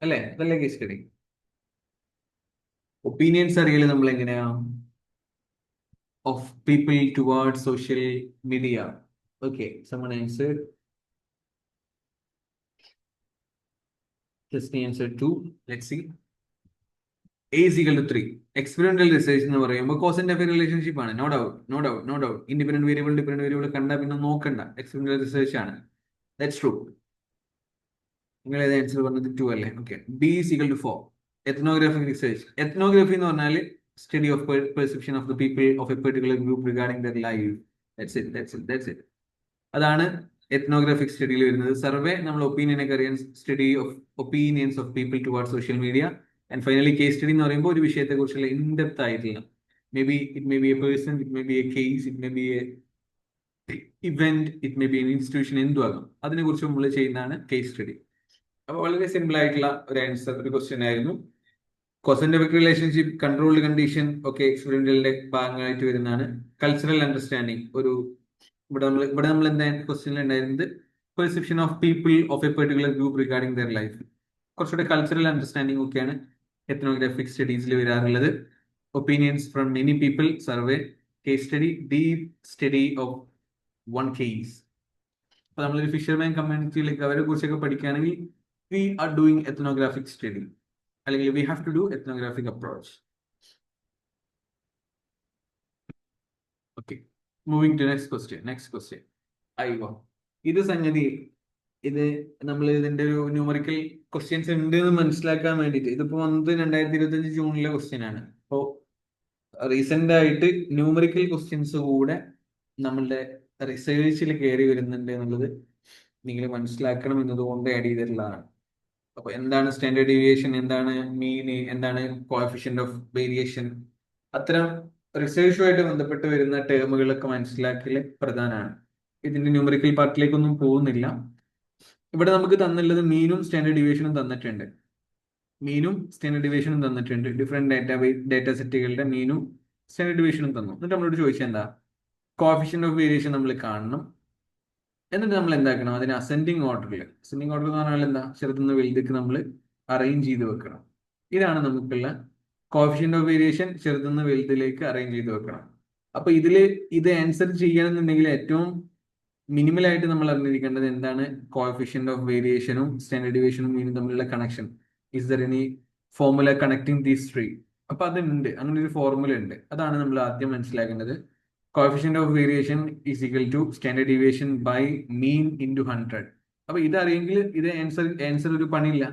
അല്ലേ? അതല്ലേ കേസ് സ്റ്റഡി. ഒപ്പീനിയൻസ് അറിയല് നമ്മൾ എങ്ങനെയാ? Of people toward social media. Okay, someone answered. Just answer 2. Let's see. A is equal to 3. Experimental research എന്ന് പറയുമ്പോൾ കോസ് ആൻഡ് എഫക്ട് റിലേഷൻഷിപ്പ് ആണ്. No doubt, no doubt, no doubt. Independent variable dependent variable കണ്ടാൽ പിന്നെ നോക്കണ്ട, experimental research ആണ്. That's true. നിങ്ങൾ ഏത് answer പറഞ്ഞത്? 2 അല്ലേ? Okay. B is equal to 4. Ethnographic research. Ethnography എന്ന് പറഞ്ഞാൽ study of perception of the people of a particular group regarding their life. That's it, that's it, that's it. അതാണ് ethnographic സ്റ്റഡിയിൽ വരുന്നത്. Survey നമ്മൾ ഒപ്പീനിയനൊക്കെ അറിയാൻ, study of opinions of people toward social media. And finally case study എന്ന് പറയുമ്പോൾ ഒരു വിഷയത്തെ കുറിച്ചുള്ള in-depth ആയിട്ടുള്ള, it may be A person, it may be A case, it may be A event, it may be N institution, എന്തും ആകാം. അതിനെ കുറിച്ച് നമ്മൾ ചെയ്യുന്നതാണ് കേസ് സ്റ്റഡി. അപ്പൊ വളരെ സിമ്പിൾ ആയിട്ടുള്ള ഒരു ആൻസർ, ഒരു ക്വസ്റ്റ്യൻ ആയിരുന്നു. Cos and effect relationship, controlled condition ഒക്കെ എക്സ്പെരിമെന്റലിന്റെ ഭാഗമായിട്ട് വരുന്നതാണ്. കൾച്ചറൽ അണ്ടർസ്റ്റാൻഡിങ്, ഇവിടെ നമ്മൾ എന്താ ക്വസ്റ്റ്യനിൽ ഉണ്ടായിരുന്നത്? Perception of people of a particular group regarding their life. കുറച്ചുകൂടെ കൾച്ചറൽ അണ്ടർസ്റ്റാൻഡിംഗ് ഒക്കെയാണ് എത്നോഗ്രാഫിക് സ്റ്റഡീസിൽ വരാറുള്ളത്. Opinions from many people, survey, case study, deep study of one case. അപ്പൊ നമ്മളൊരു ഫിഷർമാൻ കമ്മ്യൂണിറ്റിയിലേക്ക് അവരെ കുറിച്ചൊക്കെ പഠിക്കുകയാണെങ്കിൽ we are doing ethnographic study, അല്ലെങ്കിൽ we have to do ethnographic approach. Okay, moving to next question. അയ്യോ, ഇത് സംഗതി, ഇത് നമ്മൾ ഇതിന്റെ ഒരു ന്യൂമറിക്കൽ ക്വസ്റ്റ്യൻസ് ഉണ്ട് എന്ന് മനസ്സിലാക്കാൻ വേണ്ടിയിട്ട്, ഇതിപ്പോ വന്നത് 2025 ജൂണിലെ ക്വസ്റ്റ്യൻ ആണ്. അപ്പോ റീസെന്റ് ആയിട്ട് ന്യൂമറിക്കൽ ക്വസ്റ്റ്യൻസ് കൂടെ നമ്മളുടെ റിസേർച്ചിൽ കയറി വരുന്നുണ്ട് എന്നുള്ളത് നിങ്ങൾ മനസ്സിലാക്കണം എന്നതുകൊണ്ട് ആഡ് ചെയ്തിട്ടുള്ളതാണ്. അപ്പൊ എന്താണ് സ്റ്റാൻഡേർഡ് ഡീവിയേഷൻ, എന്താണ് മീൻ, എന്താണ് കോഎഫിഷ്യന്റ് ഓഫ് വേരിയേഷൻ, അത്തരം റിസർച്ചുമായിട്ട് ബന്ധപ്പെട്ട് വരുന്ന ടേമുകളൊക്കെ മനസ്സിലാക്കൽ പ്രധാനമാണ്. ഇതിന്റെ ന്യൂമറിക്കൽ പാർട്ടിലേക്കൊന്നും പോകുന്നില്ല. ഇവിടെ നമുക്ക് തന്നുള്ളത് മീനും സ്റ്റാൻഡേർഡ് ഡീവിയേഷനും തന്നിട്ടുണ്ട്. ഡിഫറെന്റ് ഡാറ്റ സെറ്റുകളുടെ മീനും സ്റ്റാൻഡേർഡ് ഡീവിയേഷനും തന്നു. എന്നിട്ട് നമ്മളോട് ചോദിച്ചാൽ എന്താ? കോഎഫിഷ്യന്റ് ഓഫ് വേരിയേഷൻ നമ്മൾ കാണണം. എന്നിട്ട് നമ്മൾ എന്താക്കണം? അതിന് അസെൻഡിങ് ഓർഡർ എന്ന് പറഞ്ഞാൽ എന്താ? ചെറുതുനിന്ന് വലുതേക്ക് നമ്മൾ അറേഞ്ച് ചെയ്ത് വെക്കണം. ഇതാണ് നമുക്കുള്ള കോഎഫിഷ്യന്റ് ഓഫ് വേരിയേഷൻ. ചെറുതുനിന്ന് വലുതിലേക്ക് അറേഞ്ച് ചെയ്ത് വെക്കണം. അപ്പൊ ഇത് ആൻസർ ചെയ്യണമെന്നുണ്ടെങ്കിൽ ഏറ്റവും മിനിമൽ ആയിട്ട് നമ്മൾ അറിഞ്ഞിരിക്കേണ്ടത് എന്താണ്? കോഎഫിഷ്യന്റ് ഓഫ് വേരിയേഷനും സ്റ്റാൻഡേർഡ് ഡീവിയേഷനും മീനും തമ്മിലുള്ള connection. Is there any formula connecting these three? അപ്പൊ അതുണ്ട്, അങ്ങനെ ഒരു ഫോർമുല ഉണ്ട്. അതാണ് നമ്മൾ ആദ്യം മനസ്സിലാക്കേണ്ടത്. Coefficient of variation is equal to standard deviation by mean into 100. അപ്പൊ ഇതറിയെങ്കിൽ ഇത് ആൻസർ ഒരു പണിയില്ല.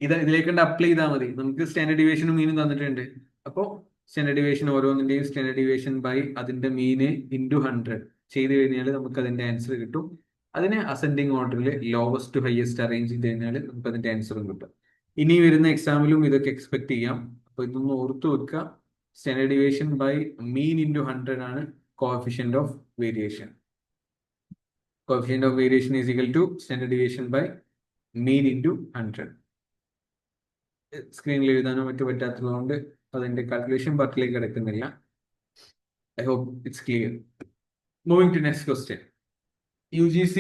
ഇതിലേക്ക് അപ്ലൈ ചെയ്താൽ മതി. നമുക്ക് സ്റ്റാൻഡേർഡ് ഡീവിയേഷനും മീനും തന്നിട്ടുണ്ട്. അപ്പോൾ സ്റ്റാൻഡേർഡ് ഡീവിയേഷൻ ഓരോന്നിന്റെയും സ്റ്റാൻഡേർഡ് ഡീവിയേഷൻ ബൈ അതിന്റെ മീന് ഇൻറ്റു 100 ചെയ്ത് കഴിഞ്ഞാൽ നമുക്ക് അതിന്റെ ആൻസർ കിട്ടും. അതിനെ അസെൻഡിങ് ഓർഡറിൽ ലോവസ്റ്റ് ടു ഹയസ്റ്റ് അറേഞ്ച് ചെയ്ത് കഴിഞ്ഞാൽ നമുക്ക് അതിന്റെ ആൻസറും കിട്ടും. ഇനി വരുന്ന എക്സാമിലും ഇതൊക്കെ എക്സ്പെക്ട് ചെയ്യാം. അപ്പൊ ഇതൊന്ന് ഓർത്തു വെക്കുക. Standard deviation by mean into 100 ആണ് coefficient of variation. Coefficient of variation is equal to standard deviation by mean into 100. സ്ക്രീനിൽ എഴുതാനോ മറ്റു പറ്റാത്തതുകൊണ്ട് അതിന്റെ കാൽക്കുലേഷൻ പാർട്ടിലേക്ക് കിടക്കുന്നില്ല. I hope it's clear. Moving to next question. UGC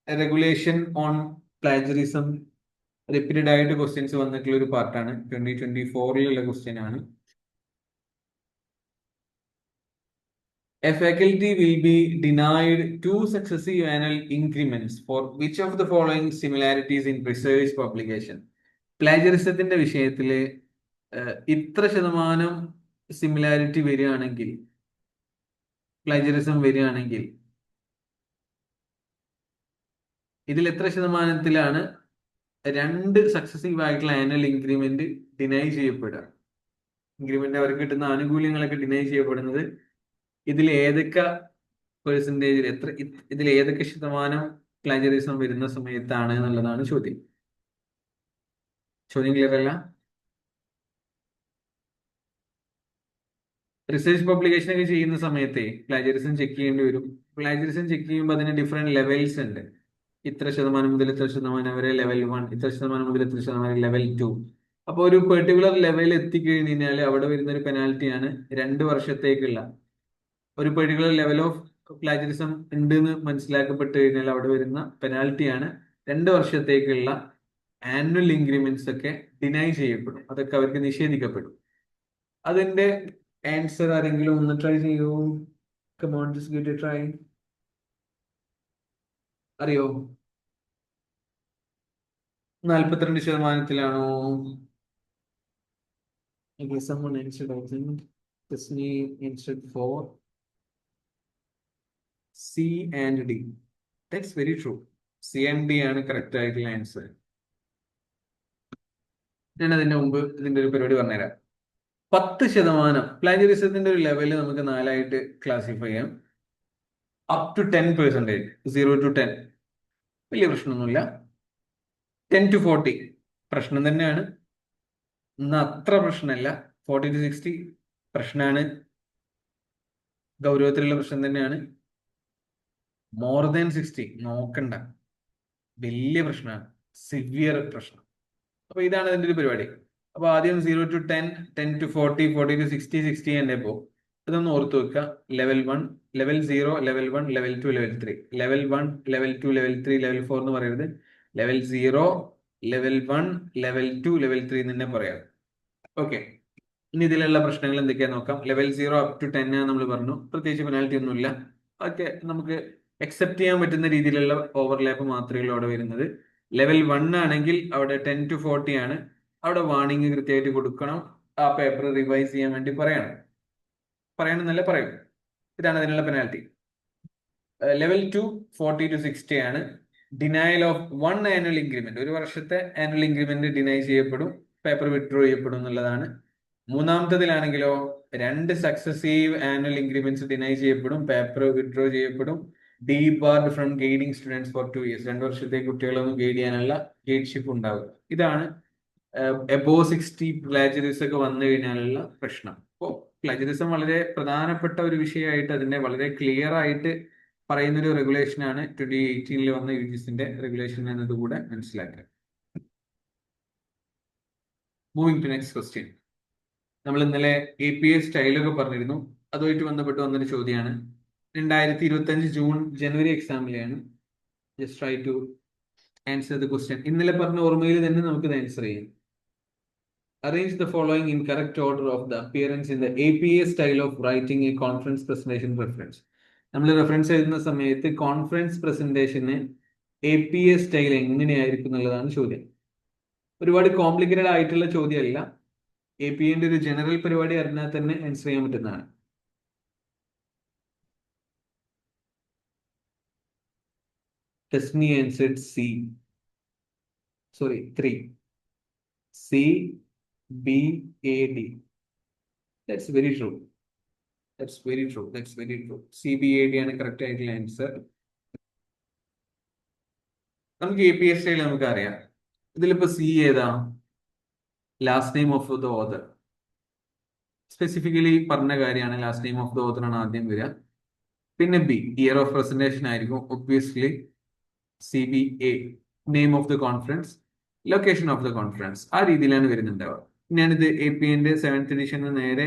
regulation on plagiarism repeated ആയിട്ട് questions വന്നിട്ടുള്ള ഒരു പാർട്ടാണ്. 2024 ക്വസ്റ്റ്യൻ ആണ്. A faculty will be denied 2 successive annual increments for which of the following similarities in research publication? പ്ലാജറിസത്തിന്റെ വിഷയത്തിൽ ഇത്ര ശതമാനം similarity വരികയാണെങ്കിൽ, plagiarism വരികയാണെങ്കിൽ ഇതിൽ എത്ര ശതമാനത്തിലാണ് 2 സക്സസീവ് ആയിട്ടുള്ള ആനുവൽ ഇൻക്രിമെന്റ് ഡിനൈ ചെയ്യപ്പെടുക? ഇൻക്രിമെന്റ് അവർക്ക് കിട്ടുന്ന ആനുകൂല്യങ്ങളൊക്കെ ഡിനൈ ചെയ്യപ്പെടുന്നത് ഇതിൽ ഏതൊക്കെ പെർസെന്റേജിൽ, ഇതിൽ ഏതൊക്കെ ശതമാനം പ്ലാജറിസം വരുന്ന സമയത്താണ് എന്നുള്ളതാണ് ചോദ്യം. ക്ലിയർ അല്ല? റിസർച്ച് പബ്ലിക്കേഷൻ ഒക്കെ ചെയ്യുന്ന സമയത്തെ പ്ലാജറിസം ചെക്ക് ചെയ്യേണ്ടി വരും. പ്ലാജറിസം ചെക്ക് ചെയ്യുമ്പോൾ അതിന് ഡിഫറെന്റ് ലെവൽസ് ഉണ്ട്. ഇത്ര ശതമാനം മുതൽ ഇത്ര ശതമാനം വരെ ലെവൽ 1, ഇത്ര ശതമാനം മുതൽ ഇത്ര ശതമാനം ലെവൽ 2. അപ്പോൾ ഒരു പെർട്ടിക്കുലർ ലെവൽ എത്തിക്കഴിഞ്ഞാൽ അവിടെ വരുന്ന ഒരു പെനാൽറ്റിയാണ് 2 വർഷത്തേക്കുള്ള, ഒരു പെർട്ടിക്കുലർ ലെവൽ ഓഫ് പ്ലാജറിസം ഉണ്ട് എന്ന് മനസ്സിലാക്കപ്പെട്ട് കഴിഞ്ഞാൽ അവിടെ വരുന്ന പെനാൽറ്റിയാണ് 2 വർഷത്തേക്കുള്ള ആനുവൽ ഇൻക്രിമെന്റ്സ് ഒക്കെ ഡിനൈ ചെയ്യപ്പെടും. അതൊക്കെ അവർക്ക് നിഷേധിക്കപ്പെടും. അതിന്റെ ആൻസർ ആരെങ്കിലും ഒന്ന് ട്രൈ ചെയ്യൂ. Come on, just give it A try. അറിയോ? 42%? Okay, someone answered, I think. Disney answered for C and D. That's very true. C and D ആണ് correct ആയിട്ടുള്ള ആൻസർ. ഞാൻ അതിന്റെ മുമ്പ് ഇതിന്റെ ഒരു പരിപാടി പറഞ്ഞുതരാം. 10% പ്ലാജറിസത്തിന്റെ ഒരു ലെവല് നമുക്ക് നാലായിട്ട് ക്ലാസിഫൈ ചെയ്യാം. അപ് ടു 10%, 0 to 10 വലിയ പ്രശ്നമൊന്നുമില്ല. 10 to 40 പ്രശ്നം തന്നെയാണ്. എന്നാൽ അത്ര പ്രശ്നമല്ല. 40 to 60 പ്രശ്നമാണ്, ഗൗരവത്തിലുള്ള പ്രശ്നം തന്നെയാണ്. മോർ ദാൻ 60 നോക്കണ്ട, വലിയ പ്രശ്നമാണ്, സിവിയർ പ്രശ്നം. അപ്പൊ ഇതാണ് ഇതിന്റെ ഒരു പരിപാടി. അപ്പൊ ആദ്യം 0 to 10, 10 to 40, 40 to 60, 60 തന്നെ പോ. ഇതൊന്ന് ഓർത്ത് വെക്കുക. Level 1, level 0, level 1, level 2, level 3. Level 1, level 2, level 3, level 4 എന്ന് പറയരുത്. ലെവൽ 0, ലെവൽ 1, ലെവൽ 2, ലെവൽ 3 എന്ന് തന്നെ പറയാം. ഓക്കെ, ഇനി ഇതിലുള്ള പ്രശ്നങ്ങൾ എന്തൊക്കെയാ നോക്കാം. ലെവൽ 0 up to 10 നമ്മൾ പറഞ്ഞു, പ്രത്യേകിച്ച് പെനാൽറ്റി ഒന്നുമില്ല. ഓക്കെ, നമുക്ക് അക്സെപ്റ്റ് ചെയ്യാൻ പറ്റുന്ന രീതിയിലുള്ള ഓവർലാപ്പ് മാത്രമേ ഉള്ളൂ അവിടെ വരുന്നത്. ലെവൽ 1 ആണെങ്കിൽ അവിടെ 10 to 40 ആണ്. അവിടെ വാർണിംഗ് കൃത്യമായിട്ട് കൊടുക്കണം. ആ പേപ്പർ റിവൈസ് ചെയ്യാൻ വേണ്ടി പറയണമെന്നല്ല പറയും. ഇതാണ് അതിനുള്ള പെനാൽറ്റി. ലെവൽ 2 40 to 60 ആണ്. ഡിനയൽ ഓഫ് 1 ആനുവൽ ഇൻക്രിമെന്റ്, ഒരു വർഷത്തെ ആനുവൽ ഇൻക്രിമെന്റ് ഡിനൈ ചെയ്യപ്പെടും, പേപ്പർ വിഡ്രോ ചെയ്യപ്പെടും എന്നുള്ളതാണ്. മൂന്നാമത്തതിലാണെങ്കിലോ 2 സക്സസീവ് ആനുവൽ ഇൻക്രിമെന്റ്സ് ഡിനൈ ചെയ്യപ്പെടും, പേപ്പർ വിഡ്രോ ചെയ്യപ്പെടും. Debarred from guiding students for 2 years, 2 വർഷത്തെ കുട്ടികളൊന്നും ഗൈഡ് ചെയ്യാനുള്ള ഗൈഡ്ഷിപ്പ് ഉണ്ടാവുക. ഇതാണ് എബോ 60 പ്ലാജറിസം ഒക്കെ വന്നു കഴിഞ്ഞാലുള്ള പ്രശ്നം. അപ്പോൾ പ്ലാജറിസം വളരെ പ്രധാനപ്പെട്ട ഒരു വിഷയമായിട്ട് അതിനെ വളരെ ക്ലിയർ ആയിട്ട് പറയുന്ന ഒരു റെഗുലേഷൻ ആണ് 2018 വന്ന യുജിസിന്റെ റെഗുലേഷൻ എന്നത് കൂടെ മനസ്സിലാക്കുക. Moving to next question. നമ്മൾ ഇന്നലെ APA സ്റ്റൈലൊക്കെ പറഞ്ഞിരുന്നു. അതുമായിട്ട് ബന്ധപ്പെട്ട് വന്നൊരു ചോദ്യമാണ്. 2025 ജൂൺ ജനുവരി എക്സാമിലെയാണ്. Just try to answer the question. ഇന്നലെ പറഞ്ഞ ഓർമ്മയിൽ തന്നെ നമുക്ക് ആൻസർ ചെയ്യാം. Arrange the following in correct order of the appearance in the APA style of writing a conference presentation reference. നമ്മൾ റെഫറൻസ് എഴുതുന്ന സമയത്ത് കോൺഫറൻസ് പ്രസന്റേഷന് APA സ്റ്റൈൽ എങ്ങനെയായിരിക്കും എന്നുള്ളതാണ് ചോദ്യം. ഒരുപാട് കോംപ്ലിക്കേറ്റഡ് ആയിട്ടുള്ള ചോദ്യമല്ല. APA ഒരു ജനറൽ പരിപാടി അറിഞ്ഞാൽ തന്നെ ആൻസർ ചെയ്യാൻ പറ്റുന്നതാണ്. Tesni answered C. Sorry, 3. CBAD. That's very true. That's very true. That's very true. CBAD ആണ് കറക്റ്റ് ആയിട്ടുള്ള ആൻസർ. നമുക്ക് APA സ്റ്റൈൽ നമുക്ക് അറിയാം. ഇതിലിപ്പോ C ഏതാ? Last name of the author. Specifically പറഞ്ഞ കാര്യമാണ്, last name of the author ആണ് ആദ്യം വരിക. പിന്നെ B, ഇയർ ഓഫ് പ്രസന്റേഷൻ ആയിരിക്കും obviously. CBA, name of the conference, location of the conference, ആ രീതിയിലാണ് വരുന്നുണ്ടാവുക. ഞാനിത് APA 7th എഡിഷന് നേരെ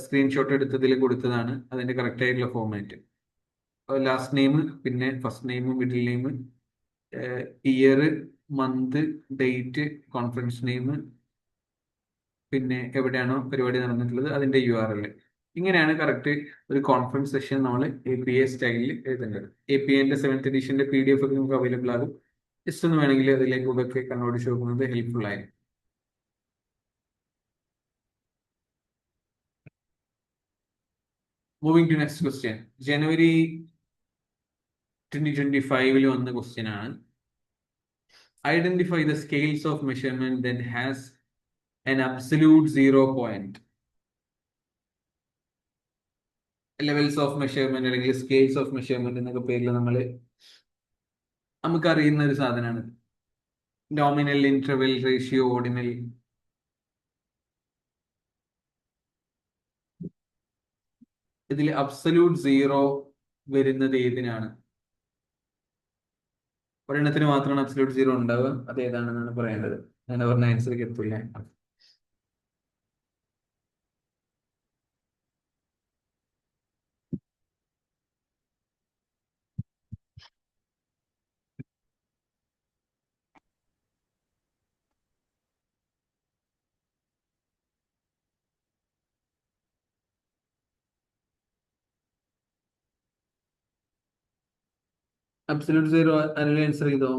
സ്ക്രീൻഷോട്ട് എടുത്തതിൽ കൊടുത്തതാണ് അതിന്റെ കറക്റ്റ് ആയിട്ടുള്ള ഫോർമാറ്റ്. ലാസ്റ്റ് നെയിം, പിന്നെ first name, middle name, year, month, date, conference name, പിന്നെ എവിടെയാണോ പരിപാടി നടന്നിട്ടുള്ളത് അതിന്റെ URL. ഇങ്ങനെയാണ് കറക്റ്റ് ഒരു കോൺഫറൻസ് സെഷൻ നമ്മൾ APA സ്റ്റൈലിൽ എഴുതേണ്ടത്. APA 7th എഡിഷന്റെ PDF ഒക്കെ നമുക്ക് അവൈലബിൾ ആകും. ജസ്റ്റ് ഒന്ന് വേണമെങ്കിൽ അതിലേക്ക് ഒക്കെ കണ്ണോടിച്ച് നോക്കുന്നത് ഹെൽപ്ഫുൾ ആയിരിക്കും. Moving to next question. January 2025 വന്ന ക്വസ്റ്റ്യൻ ആണ്. Identify the scales of measurement that has an absolute 0 point. Levels of measurement അല്ലെങ്കിൽ സ്കെയിൽസ് ഓഫ് മെഷർമെന്റ് എന്നൊക്കെ പേരിൽ നമുക്ക് അറിയുന്ന ഒരു സാധനമാണ്. Nominal, interval, ratio, ordinal. ഇതിൽ അബ്സല്യൂട്ട് 0 വരുന്നത് ഏതിനാണ്? ഒരെണ്ണത്തിന് മാത്രമാണ് അബ്സല്യൂട്ട് 0 ഉണ്ടാവുക. അത് ഏതാണെന്നാണ് പറയേണ്ടത്. ഞാൻ പറഞ്ഞ ആൻസർക്ക് എത്തില്ല. അബ്സല്യൂട്ട് 0 ആരെങ്കിലും ആൻസർ ചെയ്തോ?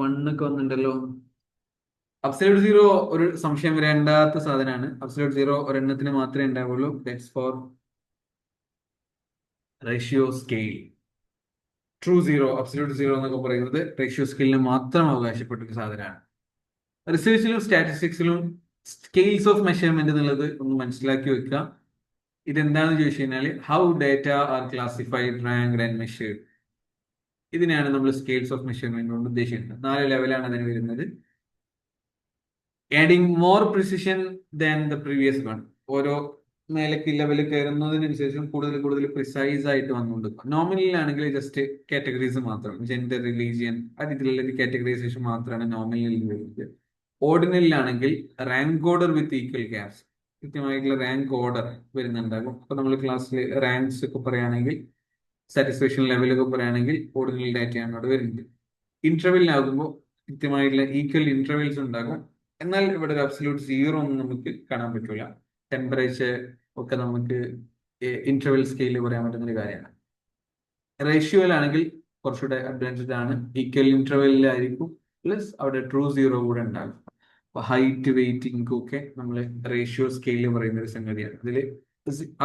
1 ഒക്കെ വന്നിട്ടുണ്ടല്ലോ. അബ്സല്യൂട്ട് സീറോ ഒരു സംശയം വരേണ്ടാത്ത സാധനമാണ്. അബ്സല്യൂട്ട് സീറോ ഒരെണ്ണത്തിന് മാത്രമേ ഉണ്ടാവുള്ളൂ. That's for ratio scale. True zero, absolute zero എന്നൊക്കെ പറയുന്നത് റേഷ്യോ സ്കെയിലിന് മാത്രം അവകാശപ്പെട്ട ഒരു സാധനമാണ്. റിസർച്ചിലും സ്റ്റാറ്റിസ്റ്റിക്സിലും സ്കെയിൽസ് ഓഫ് മെഷർമെന്റ് എന്നുള്ളത് ഒന്ന് മനസ്സിലാക്കി വെക്കുക. ഇതെന്താണെന്ന് ചോദിച്ചു കഴിഞ്ഞാൽ how data R classified, ranked and measured. ഇതിനെയാണ് നമ്മൾ സ്കെയിൽസ് ഓഫ് മെഷർമെന്റ് കൊണ്ട് ഉദ്ദേശിക്കുന്നത്. 4 ലെവലാണ് അതിന് വരുന്നത്. Adding more precision than the previous one. ഓരോ മേലേക്ക് ലെവൽ കയറുന്നതിനനുസരിച്ചും കൂടുതൽ കൂടുതൽ പ്രിസൈസ് ആയിട്ട് വന്നുകൊണ്ടിരിക്കും. നോമിനലിലാണെങ്കിൽ ജസ്റ്റ് കാറ്റഗറീസ് മാത്രം, ജെൻഡർ, റിലീജിയൻ, ആ രീതിയിലുള്ള ഒരു കാറ്റഗറൈസേഷൻ മാത്രമാണ് നോമിനലിൽ വരുന്നത്. ഓർഡിനലിലാണെങ്കിൽ rank order with equal gaps, കൃത്യമായിട്ടുള്ള റാങ്ക് ഓർഡർ വരുന്നുണ്ടാകും. അപ്പൊ നമ്മൾ ക്ലാസ്സിൽ റാങ്ക്സ് ഒക്കെ പറയുകയാണെങ്കിൽ, സാറ്റിസ്ഫാക്ഷൻ ലെവലൊക്കെ പറയുകയാണെങ്കിൽ ഓർഡിനൽ ഡാറ്റയാണ് അവിടെ വരുന്നത്. ഇന്റർവെല്ലിലാകുമ്പോൾ കൃത്യമായിട്ടുള്ള ഈക്വൽ ഇന്റർവെൽസ് ഉണ്ടാകും. എന്നാൽ ഇവിടെ ഒരു അബ്സല്യൂട്ട് സീറോ ഒന്നും നമുക്ക് കാണാൻ പറ്റില്ല. ടെമ്പറേച്ചർ ഒക്കെ നമുക്ക് ഇന്റർവെൽ സ്കെയിലിൽ പറയാൻ പറ്റുന്ന ഒരു കാര്യമാണ്. റേഷ്യോയിലാണെങ്കിൽ കുറച്ചുകൂടെ അഡ്വാൻസ്ഡ് ആണ്. ഈക്വൽ ഇന്റർവെല്ലിലായിരിക്കും, പ്ലസ് അവിടെ ട്രൂ സീറോ കൂടെ ഉണ്ടാകും. അപ്പൊ ഹൈറ്റ്, വെയിറ്റിംഗ് ഒക്കെ നമ്മൾ റേഷ്യോ സ്കെയിലിൽ പറയുന്ന ഒരു സംഗതിയാണ്. അതിൽ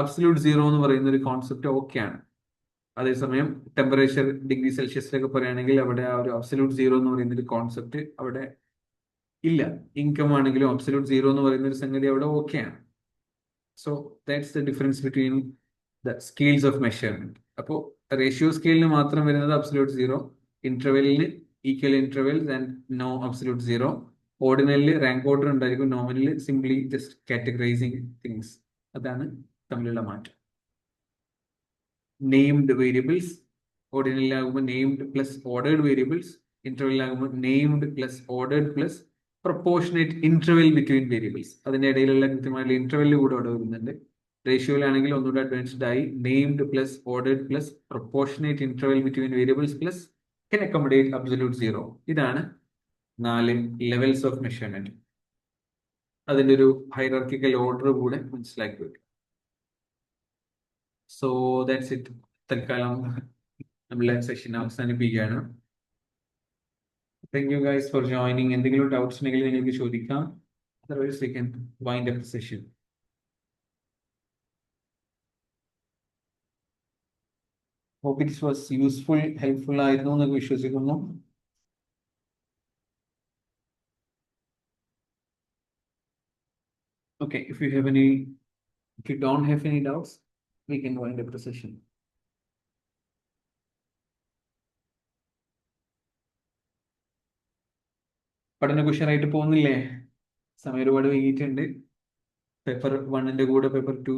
അബ്സല്യൂട്ട് സീറോ എന്ന് പറയുന്ന ഒരു കോൺസെപ്റ്റ് ഓക്കെയാണ്. അതേസമയം ടെമ്പറേച്ചർ ഡിഗ്രി സെൽഷ്യസിലൊക്കെ പറയുകയാണെങ്കിൽ അവിടെ ആ ഒരു അബ്സല്യൂട്ട് സീറോ എന്ന് പറയുന്ന ഒരു കോൺസെപ്റ്റ് അവിടെ ഇല്ല. ഇൻകം ആണെങ്കിലും അബ്സല്യൂട്ട് സീറോ എന്ന് പറയുന്ന ഒരു സംഗതി അവിടെ ഓക്കെയാണ്. So that's the difference between the scales of measurement. അപ്പോൾ റേഷ്യോ സ്കെയിലിന് മാത്രം വരുന്നത് അബ്സല്യൂട്ട് സീറോ, ഇന്റർവെല്ലിന് equal intervals and no absolute zero, ഓർഡിനലിൽ റാങ്ക് ഓർഡർ ഉണ്ടായിരിക്കും, നോമിനലിൽ സിംപ്ലി ജസ്റ്റ് കാറ്റഗറൈസിങ് തിങ്സ്. അതാണ് തമ്മിലുള്ള മാറ്റം. നെയിംഡ് വേരിയബിൾസ്, ഓർഡിനലിലാകുമ്പോൾ നെയിംഡ് പ്ലസ് ഓർഡേർഡ് വേരിയബിൾസ്, ഇന്റർവെല്ലിലാകുമ്പോൾ named plus ordered plus proportionate interval between variables. അതിന്റെ ഇടയിലുള്ള കൃത്യമായിട്ടുള്ള ഇന്റർവെല്ല് കൂടെ അവിടെ വരുന്നുണ്ട്. റേഷ്യോയിലാണെങ്കിൽ ഒന്നുകൂടെ അഡ്വാൻസ്ഡ് ആയി named plus ordered plus proportionate interval between variables plus can accommodate absolute zero. ഇതാണ് 4 ലെവൽസ് ഓഫ് മെഷർമെന്റ്. അതിന്റെ ഒരു ഹൈറാർക്കിക്കൽ ഓർഡർ കൂടെ മനസ്സിലാക്കി വെക്കുക. So that's it. തൽക്കാലം നമ്മളെ സെഷൻ അവസാനിപ്പിക്കുകയാണ്. Thank you guys for joining. എന്തെങ്കിലും ഡൗട്ട്സ് ഉണ്ടെങ്കിൽ നിങ്ങൾക്ക് ചോദിക്കാം. Otherwise we can wind up session. Hope it was useful, helpful ആയിരുന്നു എന്നൊക്കെ വിശ്വസിക്കുന്നു. Okay, if you don't have any doubts, we can wind up the session. പഠനം ഉഷാറായിട്ട് പോകുന്നില്ലേ? സമയം ഒരുപാട് വൈകിട്ടുണ്ട്. പേപ്പർ 1ന്റെ കൂടെ പേപ്പർ 2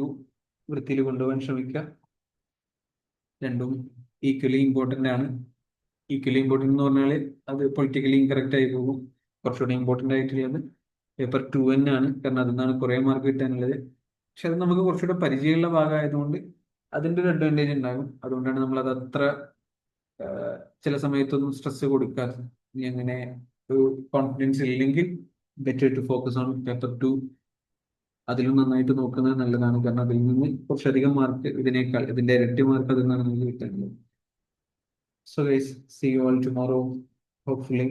വൃത്തിയിൽ കൊണ്ടുപോകാൻ ശ്രമിക്കുക. രണ്ടും ഈക്വലി ഇമ്പോർട്ടൻ്റ് ആണ്. ഈക്വലി ഇമ്പോർട്ടൻ്റ് എന്ന് പറഞ്ഞാൽ അത് പൊളിറ്റിക്കലി ഇൻകറക്റ്റ് ആയി പോകും. കുറച്ചുകൂടി ഇമ്പോർട്ടൻ്റ് ആയിട്ടുള്ളത് പേപ്പർ 2 തന്നെയാണ്. കാരണം അതിൽ നിന്നാണ് കുറേ മാർക്ക് കിട്ടാനുള്ളത്. പക്ഷെ അത് നമുക്ക് കുറച്ചുകൂടെ പരിചയമുള്ള ഭാഗമായതുകൊണ്ട് അതിൻ്റെ ഒരു അഡ്വാൻറ്റേജ് ഉണ്ടാകും. അതുകൊണ്ടാണ് നമ്മൾ അത് അത്ര ചില സമയത്തൊന്നും സ്ട്രെസ് കൊടുക്കാറ്. ഇനി അങ്ങനെ ഒരു കോൺഫിഡൻസ് ഇല്ലെങ്കിൽ better to focus on paper 2. അതിലും നന്നായിട്ട് നോക്കുന്നത് നല്ലതാണ്. കാരണം അതിൽ നിന്ന് കുറച്ചധികം മാർക്ക് ഇതിന്റെ ഇരട്ടി മാർക്ക് അതിൽ നിന്നാണ് നമുക്ക് കിട്ടുന്നത്. So guys, see you all tomorrow. Hopefully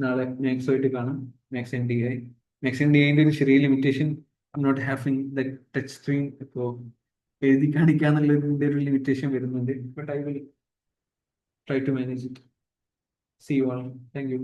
നാളെ മാത്സ് ആയിട്ട് കാണാം. Maths and D I. Maths and D ഐന്റെ ഒരു ചെറിയ limitation, I'm not having the touch screen. ഇപ്പോൾ എഴുതി കാണിക്കാന്നുള്ളതിന്റെ ഒരു ലിമിറ്റേഷൻ വരുന്നുണ്ട്. But I will try to manage it. See you all. Thank you.